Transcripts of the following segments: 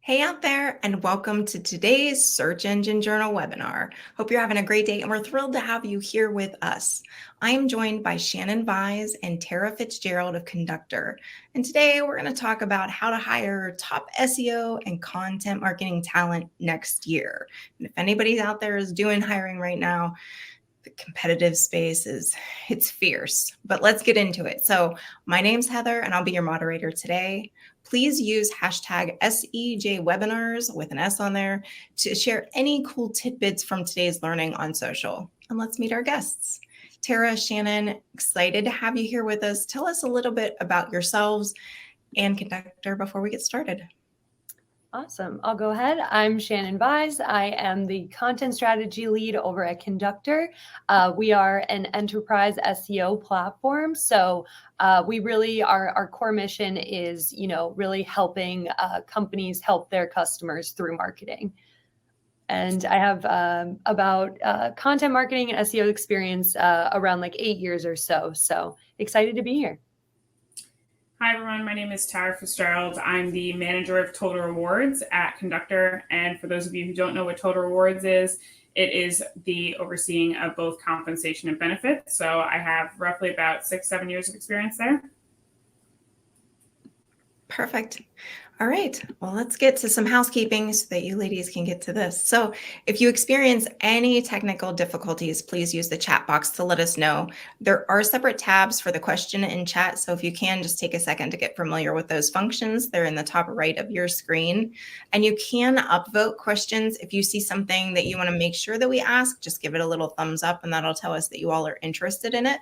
Hey out there, and welcome to today's Search Engine Journal webinar. Hope you're having a great day, and we're thrilled to have you here with us. I am joined by Shannon Vise and Tara Fitzgerald of Conductor. And today we're going to talk about how to hire top SEO and content marketing talent next year. And if anybody out there is doing hiring right now, the competitive space it's fierce, but let's get into it. So my name's Heather and I'll be your moderator today. Please use hashtag SEJ webinars with an S on there to share any cool tidbits from today's learning on social. And let's meet our guests. Tara, Shannon, excited to have you here with us. Tell us a little bit about yourselves and Conductor before we get started. Awesome. I'll go ahead. I'm Shannon Vise. I am the content strategy lead over at Conductor. We are an enterprise SEO platform. So we really, our core mission is, really helping companies help their customers through marketing. And I have about content marketing and SEO experience around like 8 years or so. So excited to be here. Hi, everyone. My name is Tara Fitzgerald. I'm the manager of Total Rewards at Conductor. And for those of you who don't know what Total Rewards is, it is the overseeing of both compensation and benefits. So I have roughly about 6-7 years of experience there. Perfect. All right, well, let's get to some housekeeping so that you ladies can get to this. So if you experience any technical difficulties, please use the chat box to let us know. There are separate tabs for the question and chat, so if you can, just take a second to get familiar with those functions. They're in the top right of your screen. And you can upvote questions. If you see something that you want to make sure that we ask, just give it a little thumbs up, and that'll tell us that you all are interested in it.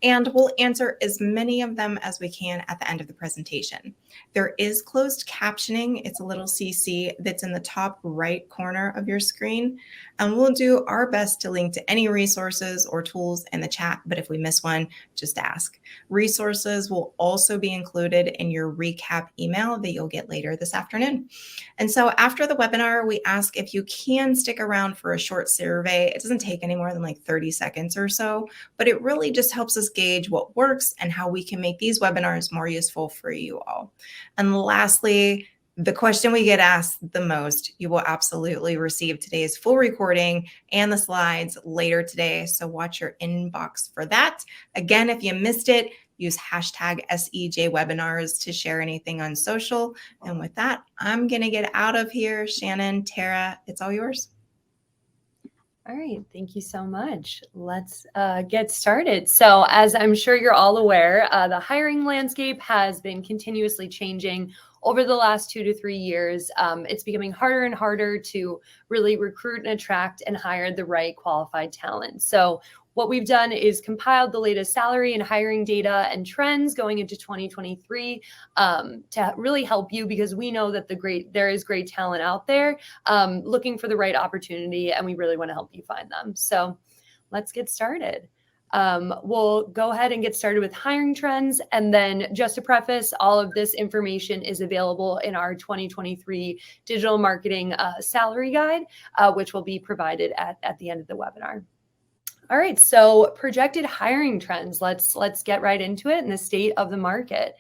And we'll answer as many of them as we can at the end of the presentation. There is closed captioning. It's a little CC that's in the top right corner of your screen. And we'll do our best to link to any resources or tools in the chat. But if we miss one, just ask. Resources will also be included in your recap email that you'll get later this afternoon. And so after the webinar, we ask if you can stick around for a short survey. It doesn't take any more than like 30 seconds or so, but it really just helps us gauge what works and how we can make these webinars more useful for you all. And lastly, the question we get asked the most, you will absolutely receive today's full recording and the slides later today. So watch your inbox for that. Again, if you missed it, use hashtag SEJ webinars to share anything on social. And with that, I'm going to get out of here. Shannon, Tara, it's all yours. All right. Thank you so much. Let's get started. So as I'm sure you're all aware, the hiring landscape has been continuously changing over the last 2 to 3 years. It's becoming harder and harder to really recruit and attract and hire the right qualified talent. So what we've done is compiled the latest salary and hiring data and trends going into 2023 to really help you, because we know that there is great talent out there looking for the right opportunity, and we really want to help you find them. So let's get started. We'll go ahead and get started with hiring trends. And then just to preface, all of this information is available in our 2023 digital marketing salary guide, which will be provided at the end of the webinar. All right, so projected hiring trends. Let's get right into it in the state of the market.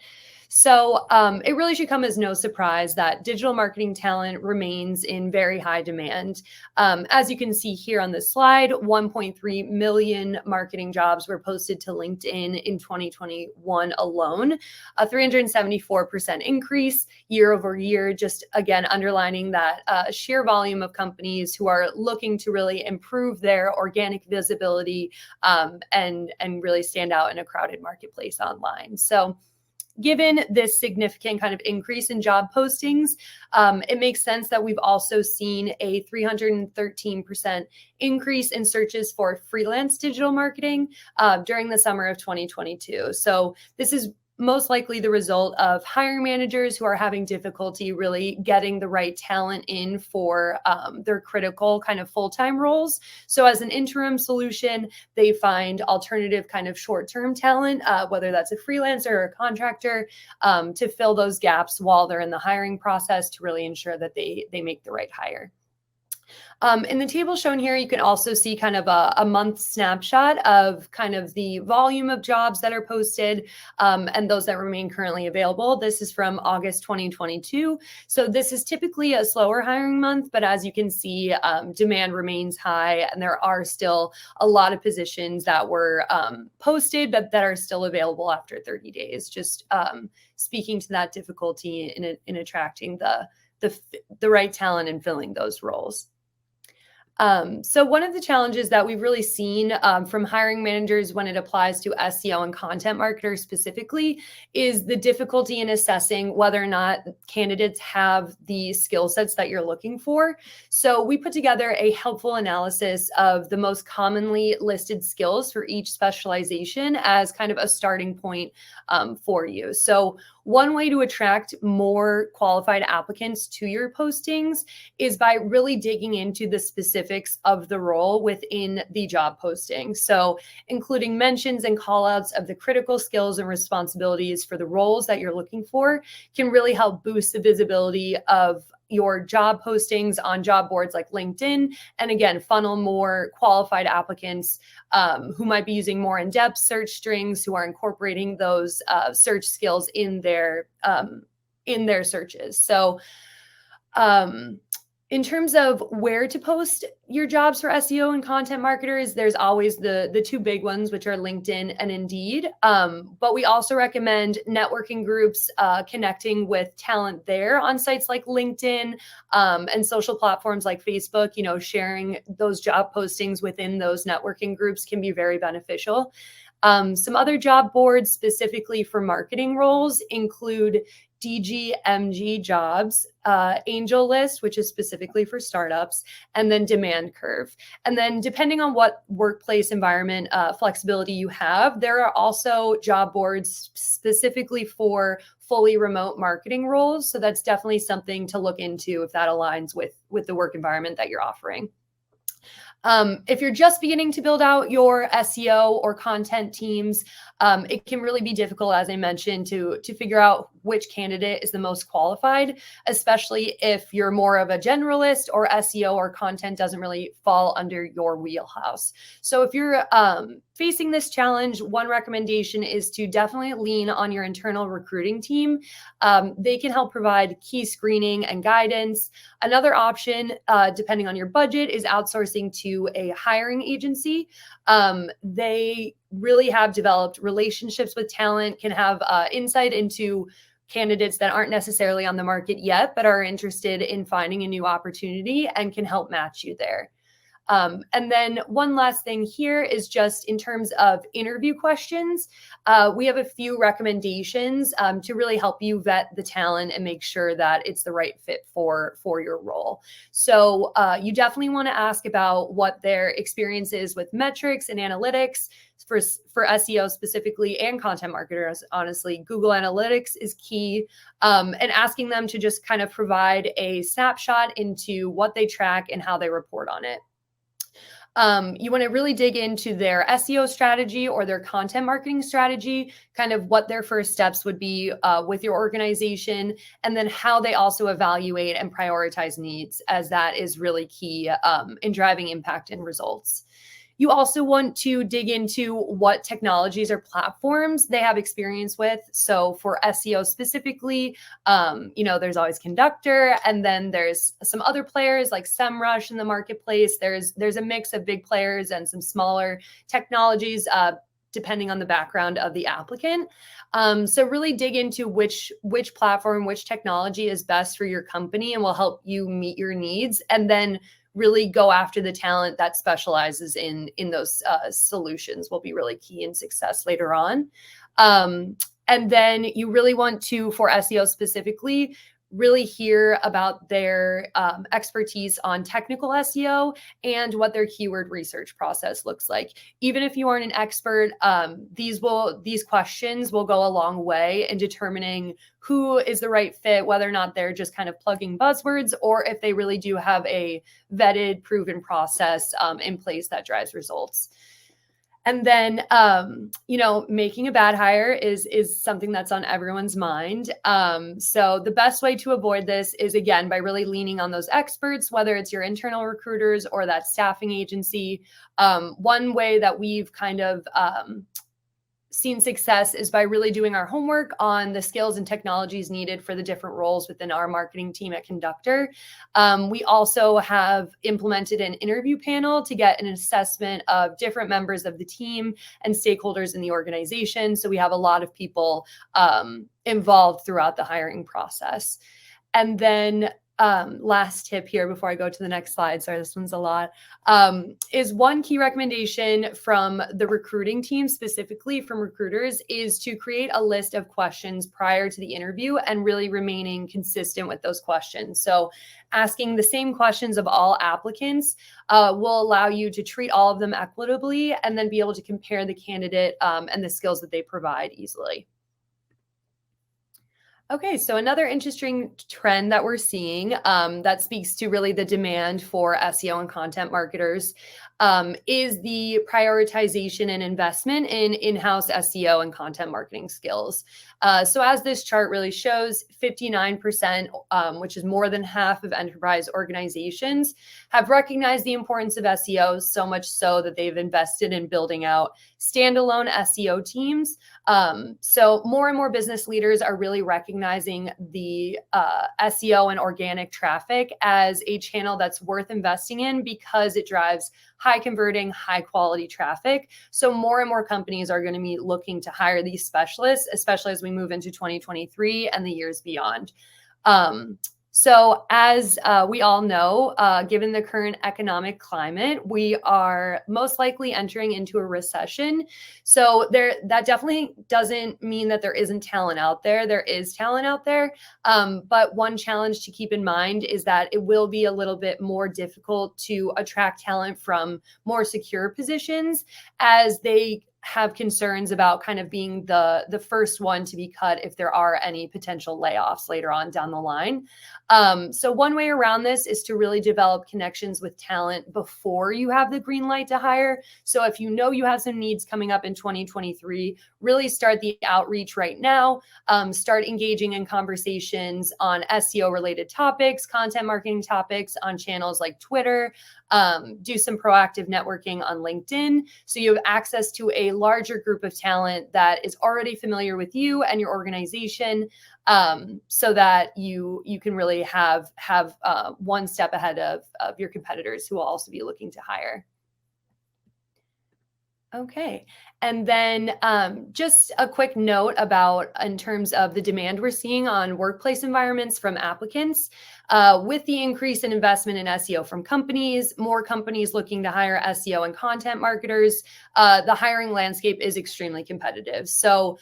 So it really should come as no surprise that digital marketing talent remains in very high demand. As you can see here on this slide, 1.3 million marketing jobs were posted to LinkedIn in 2021 alone, a 374% increase year over year, just again underlining that sheer volume of companies who are looking to really improve their organic visibility and really stand out in a crowded marketplace online. So given this significant kind of increase in job postings, it makes sense that we've also seen a 313% increase in searches for freelance digital marketing during the summer of 2022. So this is most likely the result of hiring managers who are having difficulty really getting the right talent in for their critical kind of full-time roles. So as an interim solution, they find alternative kind of short-term talent, whether that's a freelancer or a contractor, to fill those gaps while they're in the hiring process to really ensure that they make the right hire. In the table shown here, you can also see kind of a month snapshot of kind of the volume of jobs that are posted and those that remain currently available. This is from August 2022. So this is typically a slower hiring month, but as you can see, demand remains high and there are still a lot of positions that were posted, but that are still available after 30 days, just speaking to that difficulty in attracting the right talent and filling those roles. So one of the challenges that we've really seen from hiring managers when it applies to SEO and content marketers specifically is the difficulty in assessing whether or not candidates have the skill sets that you're looking for. So we put together a helpful analysis of the most commonly listed skills for each specialization as kind of a starting point for you. So one way to attract more qualified applicants to your postings is by really digging into the specifics of the role within the job posting. So including mentions and callouts of the critical skills and responsibilities for the roles that you're looking for can really help boost the visibility of your job postings on job boards like LinkedIn, and again, funnel more qualified applicants who might be using more in-depth search strings, who are incorporating those search skills in their searches. So in terms of where to post your jobs for SEO and content marketers, there's always the two big ones, which are LinkedIn and Indeed. But we also recommend networking groups, connecting with talent there on sites like LinkedIn and social platforms like Facebook. You know, sharing those job postings within those networking groups can be very beneficial. Some other job boards specifically for marketing roles include DGMG Jobs, Angel List, which is specifically for startups, and then Demand Curve. And then depending on what workplace environment flexibility you have, there are also job boards specifically for fully remote marketing roles. So that's definitely something to look into if that aligns with the work environment that you're offering. If you're just beginning to build out your SEO or content teams, it can really be difficult, as I mentioned, to figure out which candidate is the most qualified, especially if you're more of a generalist or SEO or content doesn't really fall under your wheelhouse. So if you're facing this challenge, one recommendation is to definitely lean on your internal recruiting team. They can help provide key screening and guidance. Another option, depending on your budget, is outsourcing to a hiring agency. They really have developed relationships with talent, can have insight into candidates that aren't necessarily on the market yet, but are interested in finding a new opportunity and can help match you there. And then one last thing here is just in terms of interview questions, we have a few recommendations to really help you vet the talent and make sure that it's the right fit for your role. So you definitely want to ask about what their experience is with metrics and analytics for SEO specifically, and content marketers. Honestly, Google Analytics is key, and asking them to just kind of provide a snapshot into what they track and how they report on it. You want to really dig into their SEO strategy or their content marketing strategy, kind of what their first steps would be with your organization, and then how they also evaluate and prioritize needs, as that is really key in driving impact and results. You also want to dig into what technologies or platforms they have experience with. So for SEO specifically, there's always Conductor, and then there's some other players like SEMrush in the marketplace. There's a mix of big players and some smaller technologies, depending on the background of the applicant. So really dig into which platform, which technology is best for your company and will help you meet your needs, and then really go after the talent that specializes in those solutions will be really key in success later on. And then you really want to, for SEO specifically, really hear about their expertise on technical SEO and what their keyword research process looks like. Even if you aren't an expert, these questions will go a long way in determining who is the right fit, whether or not they're just kind of plugging buzzwords, or if they really do have a vetted, proven process in place that drives results. And then, making a bad hire is something that's on everyone's mind. So the best way to avoid this is, again, by really leaning on those experts, whether it's your internal recruiters or that staffing agency. One way that we've kind of seen success is by really doing our homework on the skills and technologies needed for the different roles within our marketing team at Conductor. We also have implemented an interview panel to get an assessment of different members of the team and stakeholders in the organization. So we have a lot of people involved throughout the hiring process. And then last tip here before I go to the next slide, sorry, this one's a lot, is one key recommendation from the recruiting team, specifically from recruiters, is to create a list of questions prior to the interview and really remaining consistent with those questions. So asking the same questions of all applicants will allow you to treat all of them equitably and then be able to compare the candidate and the skills that they provide easily. Okay, so another interesting trend that we're seeing that speaks to really the demand for SEO and content marketers is the prioritization and investment in in-house SEO and content marketing skills. So as this chart really shows, 59%, which is more than half of enterprise organizations, have recognized the importance of SEO, so much so that they've invested in building out standalone SEO teams. So more and more business leaders are really recognizing the SEO and organic traffic as a channel that's worth investing in because it drives high converting, high quality traffic. So more and more companies are going to be looking to hire these specialists, especially as we move into 2023 and the years beyond. So as we all know, given the current economic climate, we are most likely entering into a recession. So that definitely doesn't mean that there isn't talent out there. There is talent out there. But one challenge to keep in mind is that it will be a little bit more difficult to attract talent from more secure positions as they have concerns about kind of being the first one to be cut if there are any potential layoffs later on down the line. So one way around this is to really develop connections with talent before you have the green light to hire. So if you know you have some needs coming up in 2023, really start the outreach right now. Start engaging in conversations on SEO related topics, content marketing topics on channels like Twitter. Do some proactive networking on LinkedIn so you have access to a larger group of talent that is already familiar with you and your organization, so that you can really have one step ahead of your competitors who will also be looking to hire. Okay. And then just a quick note about in terms of the demand we're seeing on workplace environments from applicants. With the increase in investment in SEO from companies, more companies looking to hire SEO and content marketers, the hiring landscape is extremely competitive. So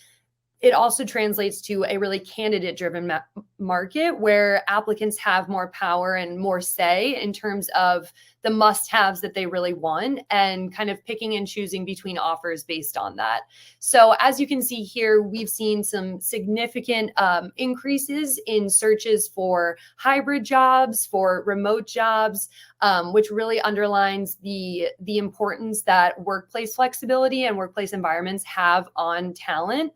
it also translates to a really candidate-driven market where applicants have more power and more say in terms of the must-haves that they really want and kind of picking and choosing between offers based on that. So as you can see here, we've seen some significant increases in searches for hybrid jobs, for remote jobs, which really underlines the importance that workplace flexibility and workplace environments have on talent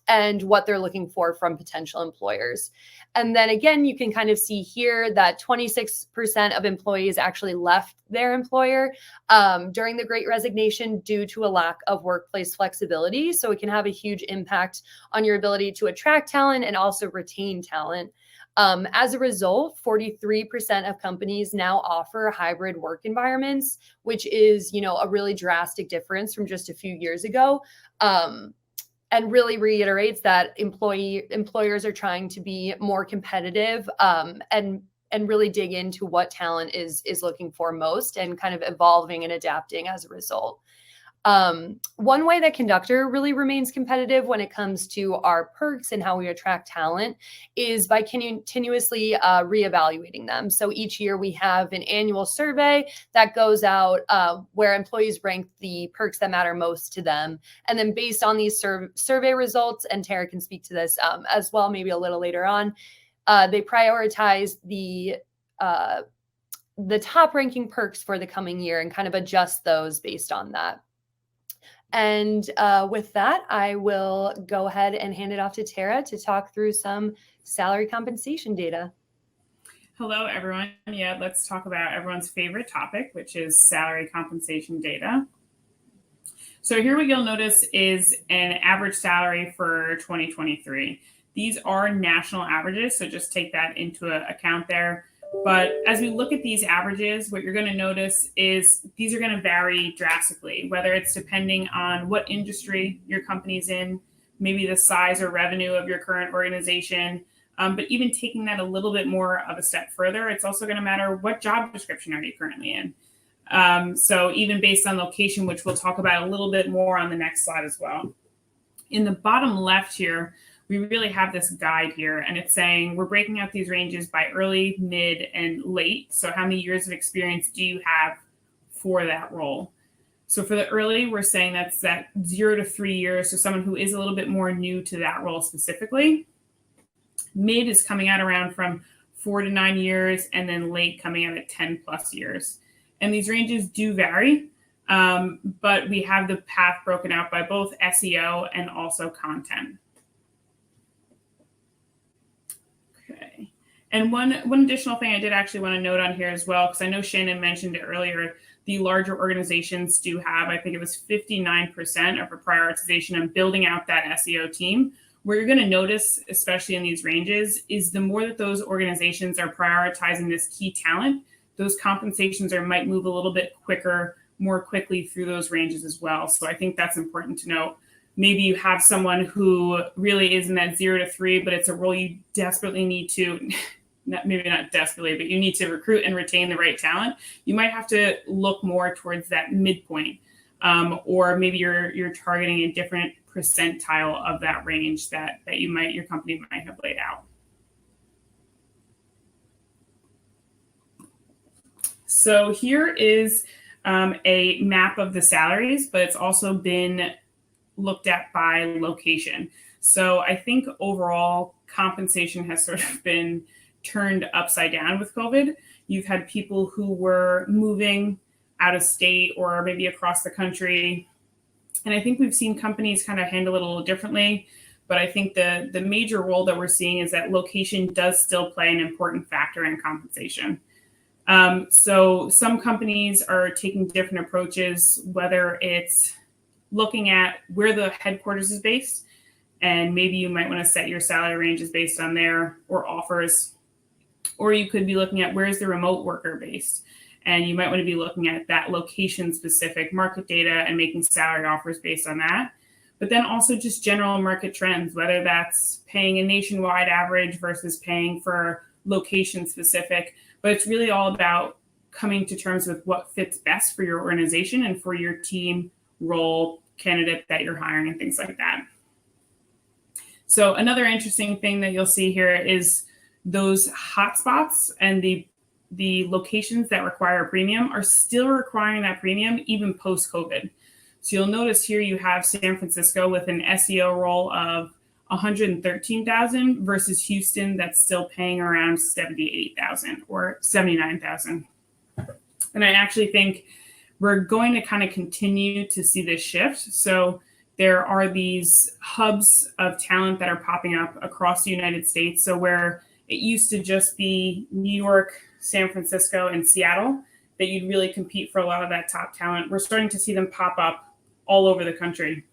and what they're looking for from potential employers. And then again, you can kind of see here that 26% of employees actually left their employer during the Great Resignation due to a lack of workplace flexibility. So it can have a huge impact on your ability to attract talent and also retain talent. As a result, 43% of companies now offer hybrid work environments, which is, a really drastic difference from just a few years ago. And really reiterates that employers are trying to be more competitive and really dig into what talent is looking for most and kind of evolving and adapting as a result. One way that Conductor really remains competitive when it comes to our perks and how we attract talent is by continuously reevaluating them. So each year we have an annual survey that goes out where employees rank the perks that matter most to them. And then based on these survey results, and Tara can speak to this as well, maybe a little later on, they prioritize the top ranking perks for the coming year and kind of adjust those based on that. And with that, I will go ahead and hand it off to Tara to talk through some salary compensation data. Hello, everyone. Yeah, let's talk about everyone's favorite topic, which is salary compensation data. So here what you'll notice is an average salary for 2023. These are national averages, so just take that into account there. But as we look at these averages, what you're going to notice is these are going to vary drastically, whether it's depending on what industry your company's in, maybe the size or revenue of your current organization. But even taking that a little bit more of a step further, it's also going to matter what job description are you currently in. So even based on location, which we'll talk about a little bit more on the next slide as well. In the bottom left here, we really have this guide here, and it's saying we're breaking out these ranges by early, mid, and late. So how many years of experience do you have for that role? So for the early, we're saying that's that 0 to 3 years. So someone who is a little bit more new to that role specifically. Mid is coming out around from 4 to 9 years, and then late coming out at 10 plus years. And these ranges do vary, but we have the path broken out by both SEO and also content. Okay. And one additional thing I did actually want to note on here as well, because I know Shannon mentioned it earlier, the larger organizations do have, I think it was 59% of a prioritization on building out that SEO team. Where you're going to notice, especially in these ranges, is the more that those organizations are prioritizing this key talent, those compensations might move a little bit quicker, more quickly through those ranges as well. So I think that's important to note. Maybe you have someone who really is in that 0 to 3, but it's a role you desperately need to, maybe not desperately, but you need to recruit and retain the right talent. You might have to look more towards that midpoint, or maybe you're targeting a different percentile of that range that your company might have laid out. So here is a map of the salaries, but it's also been looked at by location. So I think overall compensation has sort of been turned upside down with COVID. You've had people who were moving out of state or maybe across the country. And I think we've seen companies kind of handle it a little differently. But I think the major role that we're seeing is that location does still play an important factor in compensation. So some companies are taking different approaches, whether it's looking at where the headquarters is based, and maybe you might want to set your salary ranges based on there or offers, or you could be looking at where's the remote worker based, and you might want to be looking at that location specific market data and making salary offers based on that. But then also just general market trends, whether that's paying a nationwide average versus paying for location specific. But it's really all about coming to terms with what fits best for your organization and for your team, role, candidate that you're hiring, and things like that. So another interesting thing that you'll see here is those hotspots and the locations that require a premium are still requiring that premium even post-COVID. So you'll notice here you have San Francisco with an SEO role of $113,000 versus Houston that's still paying around $78,000 or $79,000. And I actually think we're going to kind of continue to see this shift. So there are these hubs of talent that are popping up across the United States. So where it used to just be New York, San Francisco, and Seattle that you'd really compete for a lot of that top talent, we're starting to see them pop up all over the country.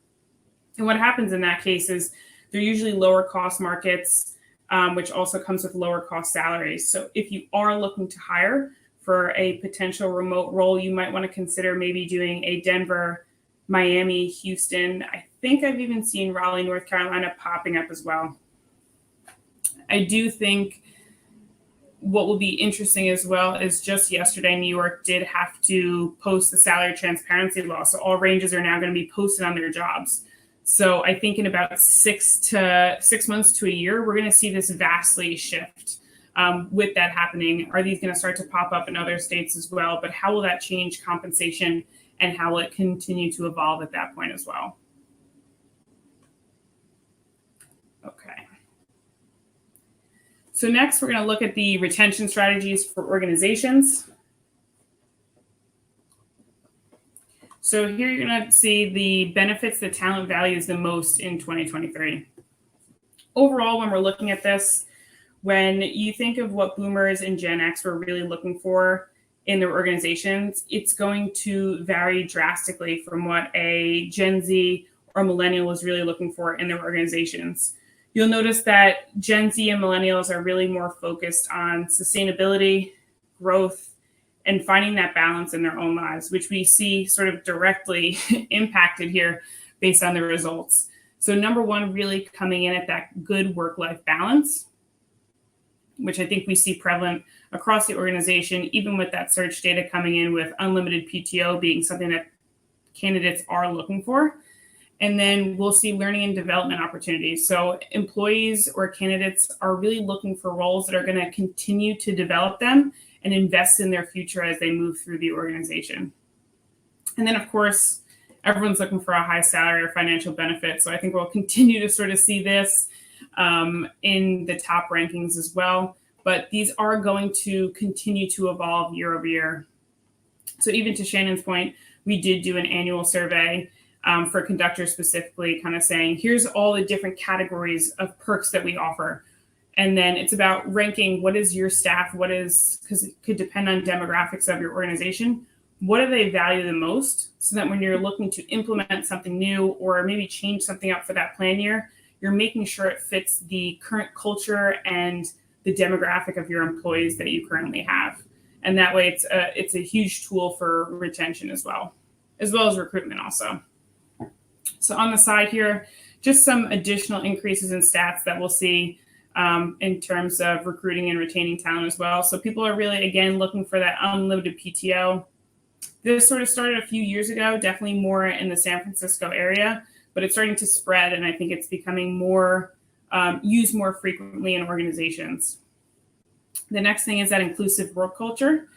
And what happens in that case is they're usually lower cost markets, which also comes with lower cost salaries. So if you are looking to hire for a potential remote role, you might want to consider maybe doing a Denver, Miami, Houston. I think I've even seen Raleigh, North Carolina popping up as well. I do think what will be interesting as well is just yesterday, New York did have to post the salary transparency law. So all ranges are now going to be posted on their jobs. So I think in about 6 months to a year, we're going to see this vastly shift. With that happening, are these going to start to pop up in other states as well? But how will that change compensation and how will it continue to evolve at that point as well? Okay. So next, we're going to look at the retention strategies for organizations. So here you're going to see the benefits that talent values the most in 2023. Overall, when we're looking at this, when you think of what boomers and Gen X were really looking for in their organizations, it's going to vary drastically from what a Gen Z or millennial was really looking for in their organizations. You'll notice that Gen Z and millennials are really more focused on sustainability, growth, and finding that balance in their own lives, which we see sort of directly impacted here based on the results. So number one, really coming in at that good work-life balance, which I think we see prevalent across the organization, even with that search data coming in with unlimited PTO being something that candidates are looking for. And then we'll see learning and development opportunities. So employees or candidates are really looking for roles that are going to continue to develop them and invest in their future as they move through the organization. And then, of course, everyone's looking for a high salary or financial benefit. So I think we'll continue to sort of see this in the top rankings as well. But these are going to continue to evolve year over year. So even to Shannon's point, we did do an annual survey for conductors specifically, kind of saying, here's all the different categories of perks that we offer. And then it's about ranking what is your staff, because it could depend on demographics of your organization. What do they value the most? So that when you're looking to implement something new or maybe change something up for that plan year, you're making sure it fits the current culture and the demographic of your employees that you currently have. And that way it's a huge tool for retention as well as recruitment also. So on the side here, just some additional increases in stats that we'll see in terms of recruiting and retaining talent as well. So people are really, again, looking for that unlimited PTO. This sort of started a few years ago, definitely more in the San Francisco area, but it's starting to spread, and I think it's becoming more used more frequently in organizations. The next thing is that inclusive work culture.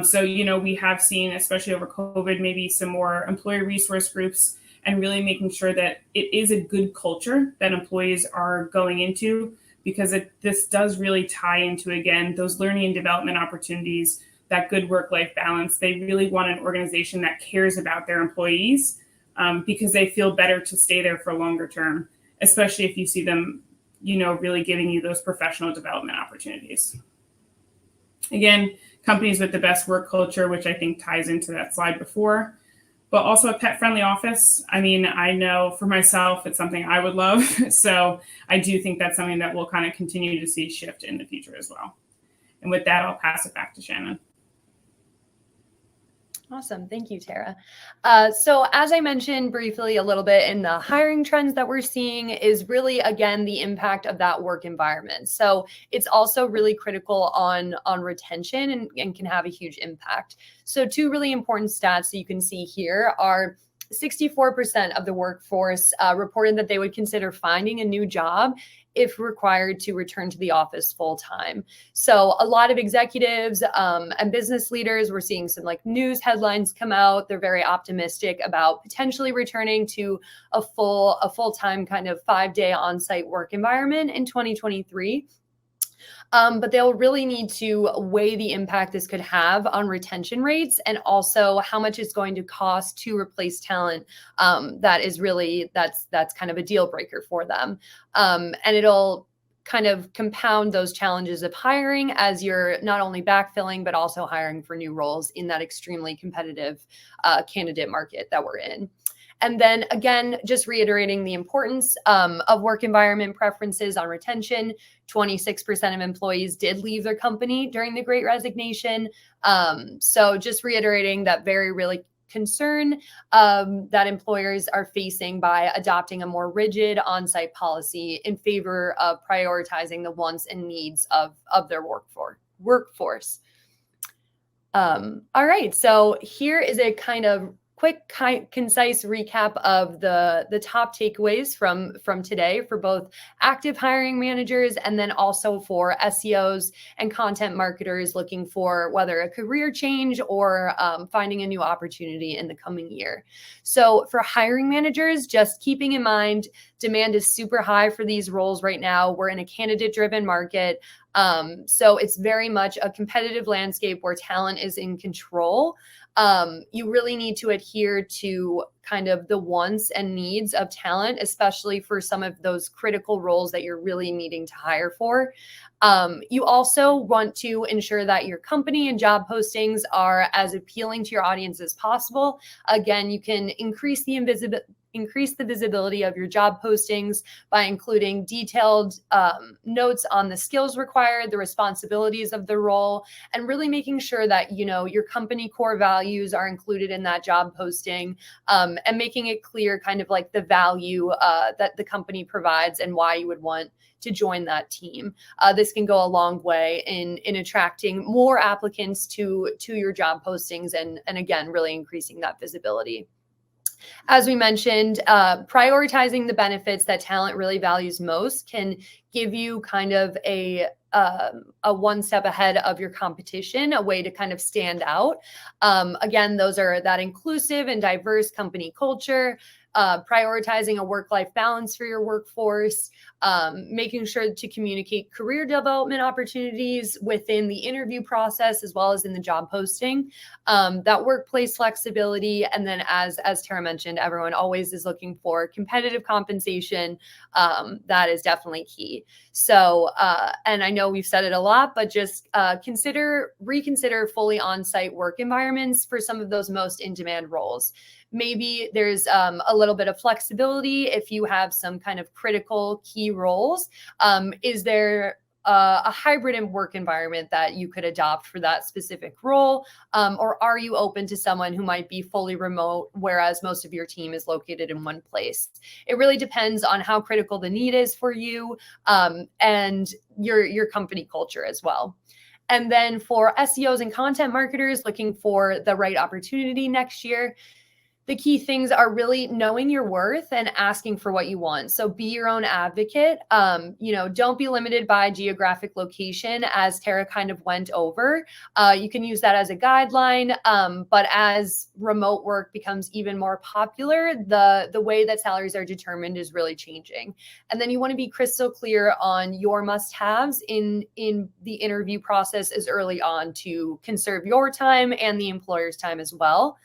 So, we have seen, especially over COVID, maybe some more employee resource groups and really making sure that it is a good culture that employees are going into, because this does really tie into, again, those learning and development opportunities, that good work-life balance. They really want an organization that cares about their employees because they feel better to stay there for longer term, especially if you see them, really giving you those professional development opportunities. Again, companies with the best work culture, which I think ties into that slide before, but also a pet-friendly office. I mean, I know for myself, it's something I would love. So I do think that's something that we'll kind of continue to see shift in the future as well. And with that, I'll pass it back to Shannon. Awesome. Thank you, Tara. So as I mentioned briefly a little bit in the hiring trends that we're seeing is really, again, the impact of that work environment. So it's also really critical on retention and can have a huge impact. So two really important stats that you can see here are 64% of the workforce reported that they would consider finding a new job if required to return to the office full time. So a lot of executives and business leaders, we're seeing some news headlines come out. They're very optimistic about potentially returning to a full-time kind of 5-day on-site work environment in 2023. But they'll really need to weigh the impact this could have on retention rates and also how much it's going to cost to replace talent. That's kind of a deal breaker for them. And it'll kind of compound those challenges of hiring as you're not only backfilling, but also hiring for new roles in that extremely competitive candidate market that we're in. And then again, just reiterating the importance of work environment preferences on retention. 26% of employees did leave their company during the Great Resignation. So just reiterating that very really concern that employers are facing by adopting a more rigid on-site policy in favor of prioritizing the wants and needs of their workforce. All right, so here is a kind of quick, concise recap of the top takeaways from today for both active hiring managers and then also for SEOs and content marketers looking for whether a career change or finding a new opportunity in the coming year. So for hiring managers, just keeping in mind Demand is super high for these roles right now. We're in a candidate-driven market. So it's very much a competitive landscape where talent is in control. You really need to adhere to kind of the wants and needs of talent, especially for some of those critical roles that you're really needing to hire for. You also want to ensure that your company and job postings are as appealing to your audience as possible. Again, you can increase the visibility of your job postings by including detailed notes on the skills required, the responsibilities of the role, and really making sure that, you know, your company core values are included in that job posting, and making it clear kind of like the value that the company provides and why you would want to join that team. This can go a long way in attracting more applicants to your job postings and again, really increasing that visibility. As we mentioned, prioritizing the benefits that talent really values most can give you kind of a one step ahead of your competition, a way to kind of stand out. Again, those are that inclusive and diverse company culture, prioritizing a work-life balance for your workforce, making sure to communicate career development opportunities within the interview process as well as in the job posting, that workplace flexibility. And then as Tara mentioned, everyone always is looking for competitive compensation. That is definitely key. So, and I know we've said it a lot, but just reconsider fully on-site work environments for some of those most in-demand roles. Maybe there's a little bit of flexibility if you have some kind of critical key roles. Is there a hybrid work environment that you could adopt for that specific role? Or are you open to someone who might be fully remote, whereas most of your team is located in one place? It really depends on how critical the need is for you, and your company culture as well. And then for SEOs and content marketers looking for the right opportunity next year, the key things are really knowing your worth and asking for what you want. So be your own advocate. Don't be limited by geographic location, as Tara kind of went over. You can use that as a guideline. But as remote work becomes even more popular, the way that salaries are determined is really changing. And then you want to be crystal clear on your must-haves in the interview process as early on to conserve your time and the employer's time as well.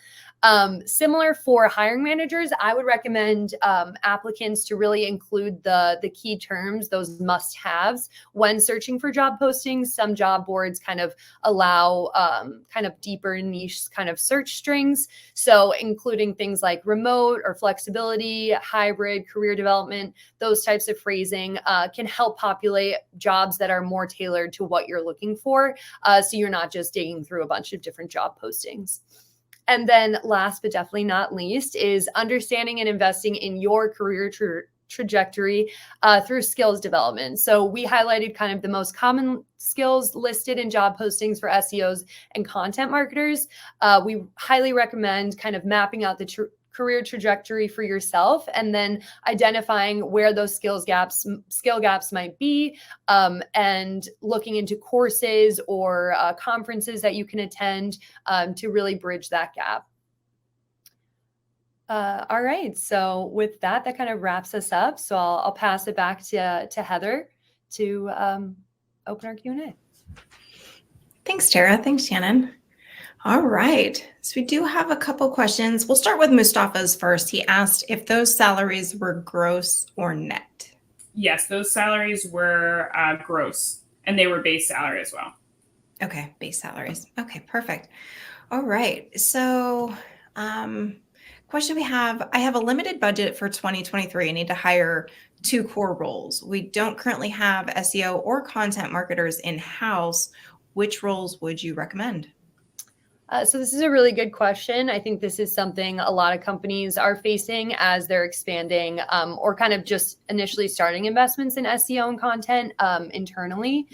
Similar for hiring managers, I would recommend applicants to really include the key terms, those must-haves, when searching for job postings. Some job boards kind of allow kind of deeper niche kind of search strings. So including things like remote or flexibility, hybrid, career development, those types of phrasing can help populate jobs that are more tailored to what you're looking for. So you're not just digging through a bunch of different job postings. And then last but definitely not least is understanding and investing in your career trajectory through skills development. So we highlighted kind of the most common skills listed in job postings for SEOs and content marketers. We highly recommend kind of mapping out the career trajectory for yourself and then identifying where those skill gaps might be, and looking into courses or conferences that you can attend to really bridge that gap. All right, so with that kind of wraps us up. So I'll pass it back to Heather to open our Q&A. Thanks, Tara. Thanks, Shannon. All right. So we do have a couple questions. We'll start with Mustafa's first. He asked if those salaries were gross or net. Yes, those salaries were gross, and they were base salary as well. Okay, base salaries. Okay, perfect. All right. So question we have, I have a limited budget for 2023. I need to hire 2 core roles. We don't currently have SEO or content marketers in-house. Which roles would you recommend? So this is a really good question. I think this is something a lot of companies are facing as they're expanding or kind of just initially starting investments in SEO and content internally.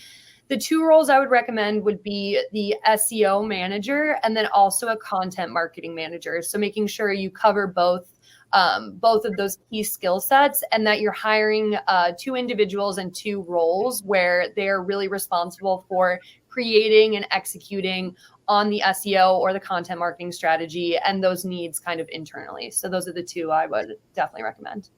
The 2 roles I would recommend would be the SEO manager and then also a content marketing manager. So making sure you cover both of those key skill sets and that you're hiring 2 individuals and 2 roles where they're really responsible for creating and executing on the SEO or the content marketing strategy and those needs kind of internally. So those are the 2 I would definitely recommend.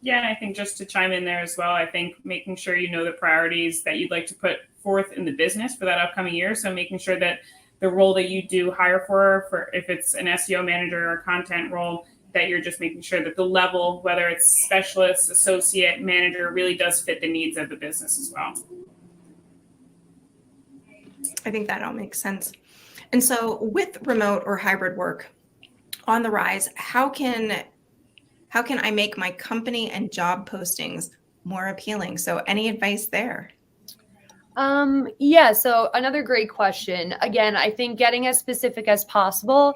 Yeah, and I think just to chime in there as well, I think making sure you know the priorities that you'd like to put forth in the business for that upcoming year. So making sure that the role that you do hire for if it's an SEO manager or content role, that you're just making sure that the level, whether it's specialist, associate, manager, really does fit the needs of the business as well. I think that all makes sense. And so with remote or hybrid work on the rise, how can I make my company and job postings more appealing? So any advice there? Yeah, so another great question. Again, I think getting as specific as possible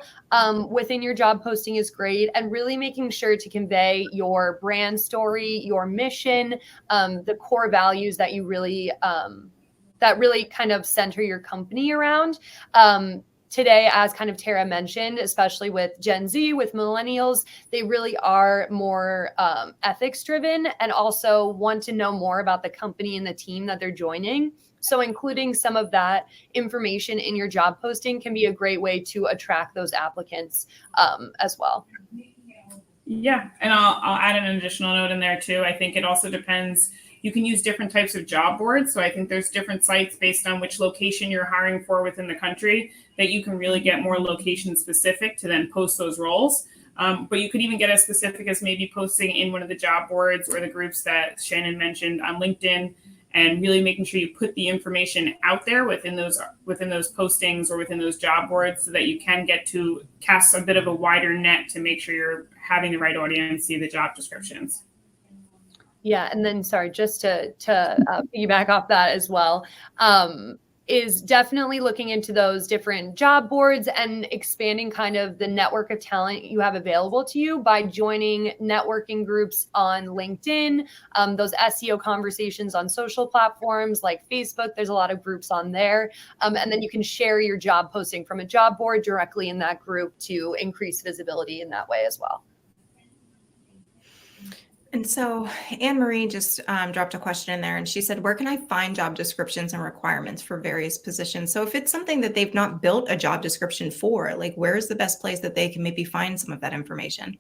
within your job posting is great, and really making sure to convey your brand story, your mission, the core values that you really kind of center your company around. Today, as kind of Tara mentioned, especially with Gen Z, with millennials, they really are more ethics driven and also want to know more about the company and the team that they're joining. So including some of that information in your job posting can be a great way to attract those applicants as well. Yeah, and I'll add an additional note in there too. I think it also depends. You can use different types of job boards. So I think there's different sites based on which location you're hiring for within the country that you can really get more location specific to then post those roles. But you could even get as specific as maybe posting in one of the job boards or the groups that Shannon mentioned on LinkedIn, and really making sure you put the information out there within those postings or within those job boards so that you can get to cast a bit of a wider net to make sure you're having the right audience see the job descriptions. Yeah, and then sorry, just to piggyback off that as well, is definitely looking into those different job boards and expanding kind of the network of talent you have available to you by joining networking groups on LinkedIn, those SEO conversations on social platforms like Facebook. There's a lot of groups on there. And then you can share your job posting from a job board directly in that group to increase visibility in that way as well. And so Anne Marie just dropped a question in there, and she said, where can I find job descriptions and requirements for various positions? So if it's something that they've not built a job description for, like where's the best place that they can maybe find some of that information?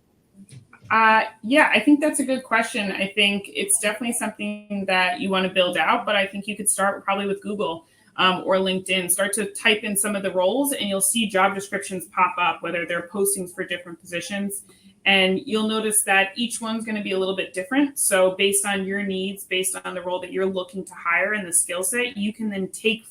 Yeah, I think that's a good question. I think it's definitely something that you want to build out, but I think you could start probably with Google or LinkedIn. Start to type in some of the roles and you'll see job descriptions pop up, whether they're postings for different positions. And you'll notice that each one's going to be a little bit different. So based on your needs, based on the role that you're looking to hire and the skill set, you can then take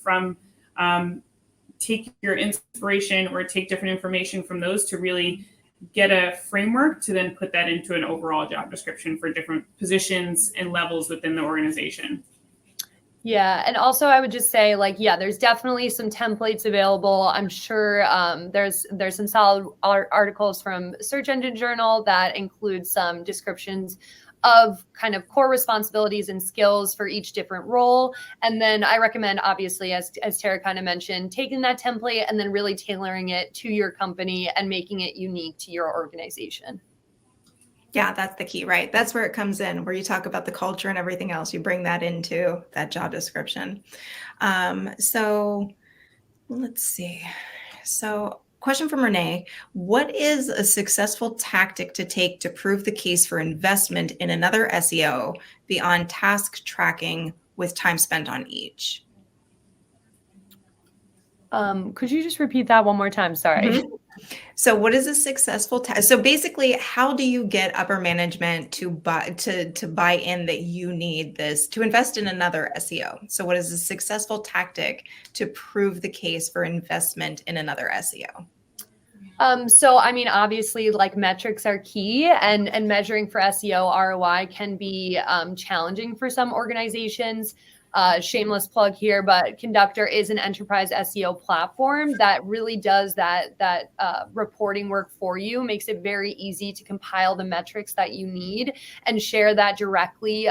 your inspiration or take different information from those to really get a framework to then put that into an overall job description for different positions and levels within the organization. Yeah. And also I would just say there's definitely some templates available. I'm sure there's some solid articles from Search Engine Journal that include some descriptions of kind of core responsibilities and skills for each different role. And then I recommend, obviously, as Tara kind of mentioned, taking that template and then really tailoring it to your company and making it unique to your organization. Yeah, that's the key, right? That's where it comes in, where you talk about the culture and everything else. You bring that into that job description. So let's see. So question from Renee. What is a successful tactic to take to prove the case for investment in another SEO beyond task tracking with time spent on each? Could you just repeat that one more time? Sorry. Mm-hmm. So what is a successful so basically, how do you get upper management to buy in that you need this to invest in another SEO? So what is a successful tactic to prove the case for investment in another SEO? So, I mean, obviously, metrics are key, and measuring for SEO ROI can be challenging for some organizations. Shameless plug here, but Conductor is an enterprise SEO platform that really does that reporting work for you, makes it very easy to compile the metrics that you need and share that directly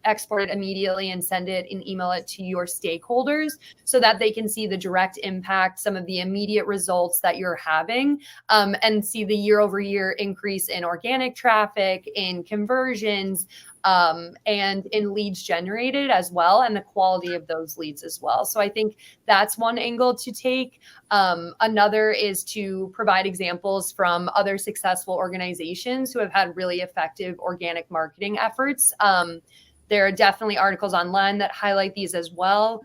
export it immediately and send it and email it to your stakeholders so that they can see the direct impact, some of the immediate results that you're having, and see the year over year increase in organic traffic, in conversions, and in leads generated as well, and the quality of those leads as well. So I think that's one angle to take. Another is to provide examples from other successful organizations who have had really effective organic marketing efforts. There are definitely articles online that highlight these as well.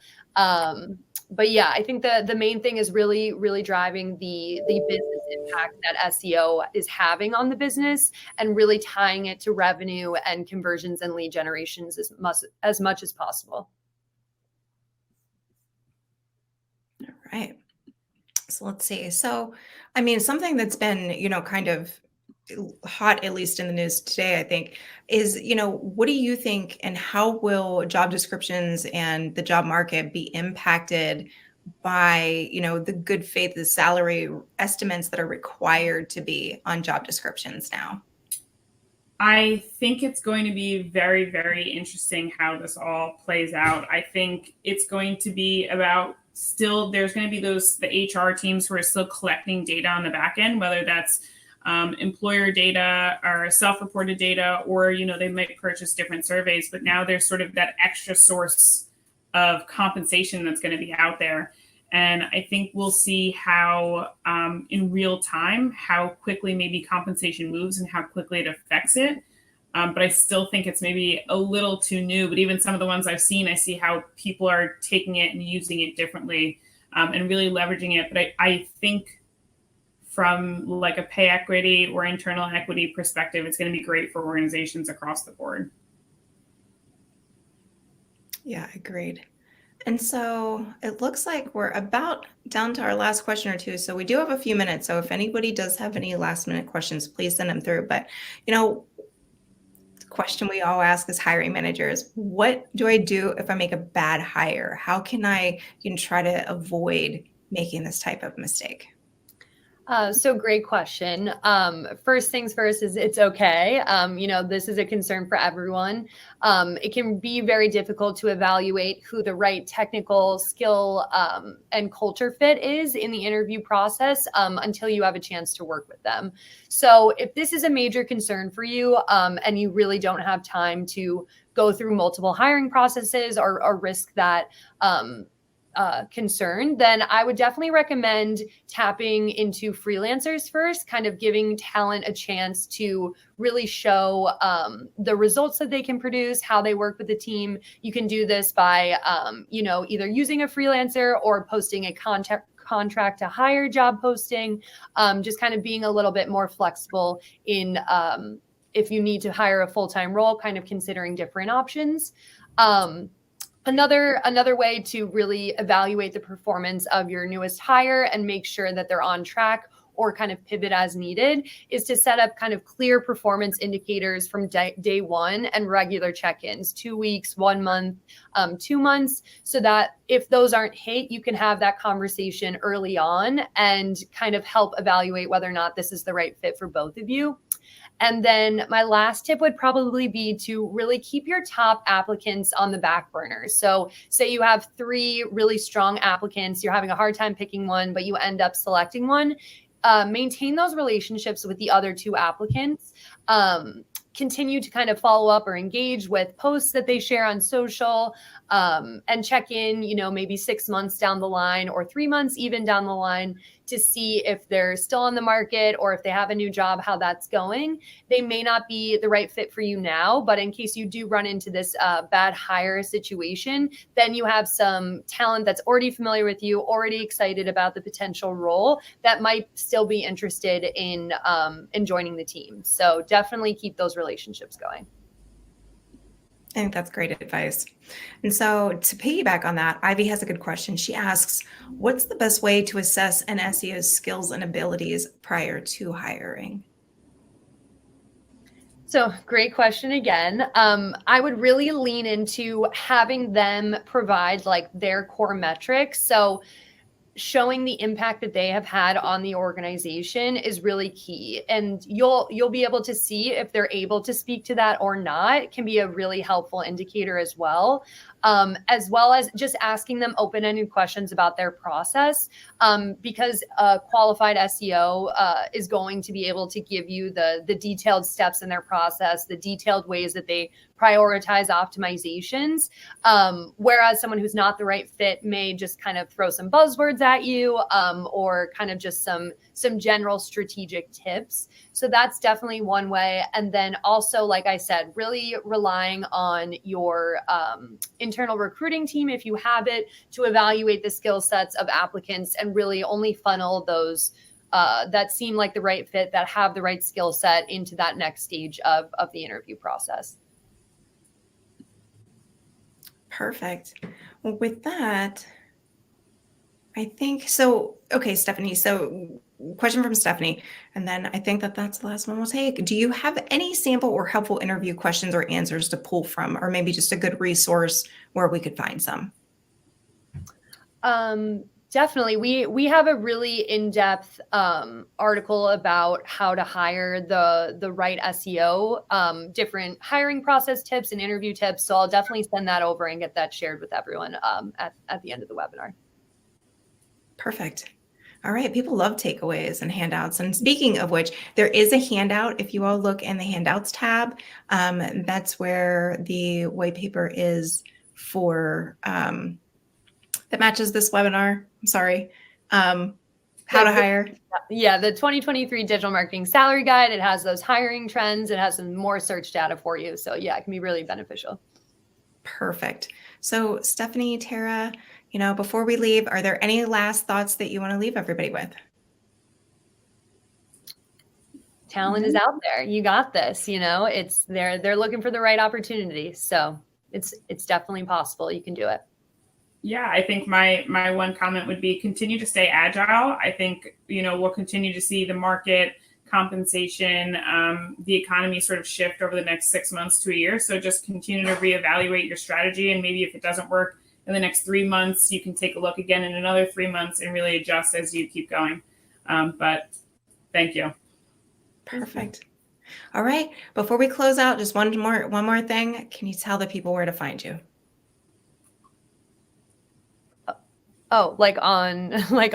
But yeah, I think the main thing is really driving the business impact that SEO is having on the business and really tying it to revenue and conversions and lead generations as much as possible. All right. So let's see. So, I mean, something that's been, kind of hot, at least in the news today, I think, is, what do you think and how will job descriptions and the job market be impacted by, the good faith, the salary estimates that are required to be on job descriptions now? I think it's going to be very, very interesting how this all plays out. I think it's going to be about there's going to be the HR teams who are still collecting data on the back end, whether that's employer data or self-reported data, or, they might purchase different surveys, but now there's sort of that extra source of compensation that's going to be out there. And I think we'll see how in real time, how quickly maybe compensation moves and how quickly it affects it. But I still think it's maybe a little too new. But even some of the ones I've seen, I see how people are taking it and using it differently and really leveraging it. But I think from like a pay equity or internal equity perspective, it's going to be great for organizations across the board. Yeah, agreed. And so it looks like we're about down to our last question or two. So we do have a few minutes. So if anybody does have any last minute questions, please send them through. But, the question we all ask as hiring managers, what do I do if I make a bad hire? How can I try to avoid making this type of mistake? So great question. First things first is it's okay. This is a concern for everyone. It can be very difficult to evaluate who the right technical skill and culture fit is in the interview process until you have a chance to work with them. So if this is a major concern for you and you really don't have time to go through multiple hiring processes or risk that concern, then I would definitely recommend tapping into freelancers first, kind of giving talent a chance to really show the results that they can produce, how they work with the team. You can do this by, either using a freelancer or posting a contract to hire job posting, just kind of being a little bit more flexible in if you need to hire a full-time role, kind of considering different options. Another way to really evaluate the performance of your newest hire and make sure that they're on track or kind of pivot as needed is to set up kind of clear performance indicators from day one and regular check-ins, 2 weeks, 1 month, 2 months, so that if those aren't hit, you can have that conversation early on and kind of help evaluate whether or not this is the right fit for both of you. And then my last tip would probably be to really keep your top applicants on the back burner. So say you have 3 really strong applicants, you're having a hard time picking one, but you end up selecting one. Maintain those relationships with the other 2 applicants. Continue to kind of follow up or engage with posts that they share on social, and check in, maybe 6 months down the line or 3 months even down the line to see if they're still on the market or if they have a new job, how that's going. They may not be the right fit for you now, but in case you do run into this bad hire situation, then you have some talent that's already familiar with you, already excited about the potential role that might still be interested in joining the team. So definitely keep those relationships going. I think that's great advice. And so to piggyback on that, Ivy has a good question. She asks, what's the best way to assess an SEO's skills and abilities prior to hiring? So great question again. I would really lean into having them provide like their core metrics. So showing the impact that they have had on the organization is really key. And you'll be able to see if they're able to speak to that or not. It can be a really helpful indicator as well. As well as just asking them open-ended questions about their process, because a qualified SEO is going to be able to give you the detailed steps in their process, the detailed ways that they prioritize optimizations, whereas someone who's not the right fit may just kind of throw some buzzwords at you, or kind of just some general strategic tips. So that's definitely one way. And then also, like I said, really relying on your internal recruiting team, if you have it, to evaluate the skill sets of applicants and really only funnel those that seem like the right fit, that have the right skill set, into that next stage of the interview process. Perfect. Well, with that, I think so. Okay, Stephanie. So, question from Stephanie, and then I think that's the last one we'll take. Do you have any sample or helpful interview questions or answers to pull from, or maybe just a good resource where we could find some? Definitely. We have a really in-depth article about how to hire the right SEO, different hiring process tips and interview tips. So I'll definitely send that over and get that shared with everyone at the end of the webinar. Perfect. All right. People love takeaways and handouts. And speaking of which, there is a handout. If you all look in the handouts tab, that's where the white paper is for that matches this webinar. I'm sorry. How to hire. Yeah, the 2023 Digital Marketing Salary Guide. It has those hiring trends. It has some more search data for you. So yeah, it can be really beneficial. Perfect. So Stephanie, Tara, before we leave, are there any last thoughts that you want to leave everybody with? Talent is out there. You got this. It's they're looking for the right opportunity. So it's definitely possible. You can do it. Yeah, I think my one comment would be continue to stay agile. I think, we'll continue to see the market, compensation, the economy sort of shift over the next 6 months to a year. So just continue to reevaluate your strategy. And maybe if it doesn't work in the next 3 months, you can take a look again in another 3 months and really adjust as you keep going. But thank you. Perfect. All right. Before we close out, just one more thing. Can you tell the people where to find you? Oh, like online? Like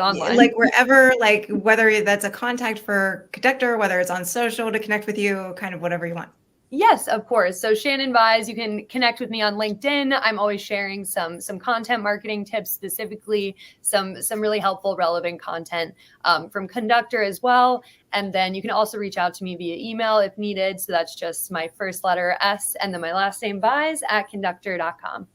wherever, like whether that's a contact for Conductor, whether it's on social to connect with you, kind of whatever you want. Yes, of course. So Shannon Vise, you can connect with me on LinkedIn. I'm always sharing some content marketing tips, specifically some really helpful, relevant content from Conductor as well. And then you can also reach out to me via email if needed. So that's just my first letter S and then my last name Vise @conductor.com.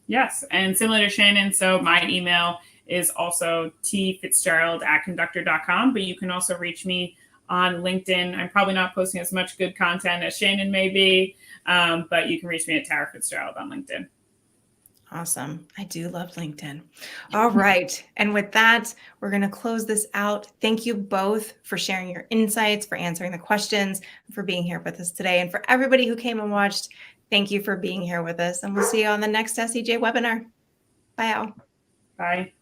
Yes, and similar to Shannon, so my email is also tfitzgerald@conductor.com, but you can also reach me on LinkedIn. I'm probably not posting as much good content as Shannon may be, but you can reach me at Tara Fitzgerald on LinkedIn. Awesome. I do love LinkedIn. All right. And with that, we're going to close this out. Thank you both for sharing your insights, for answering the questions, for being here with us today. And for everybody who came and watched, thank you for being here with us. And we'll see you on the next SEJ webinar. Bye, all. Bye.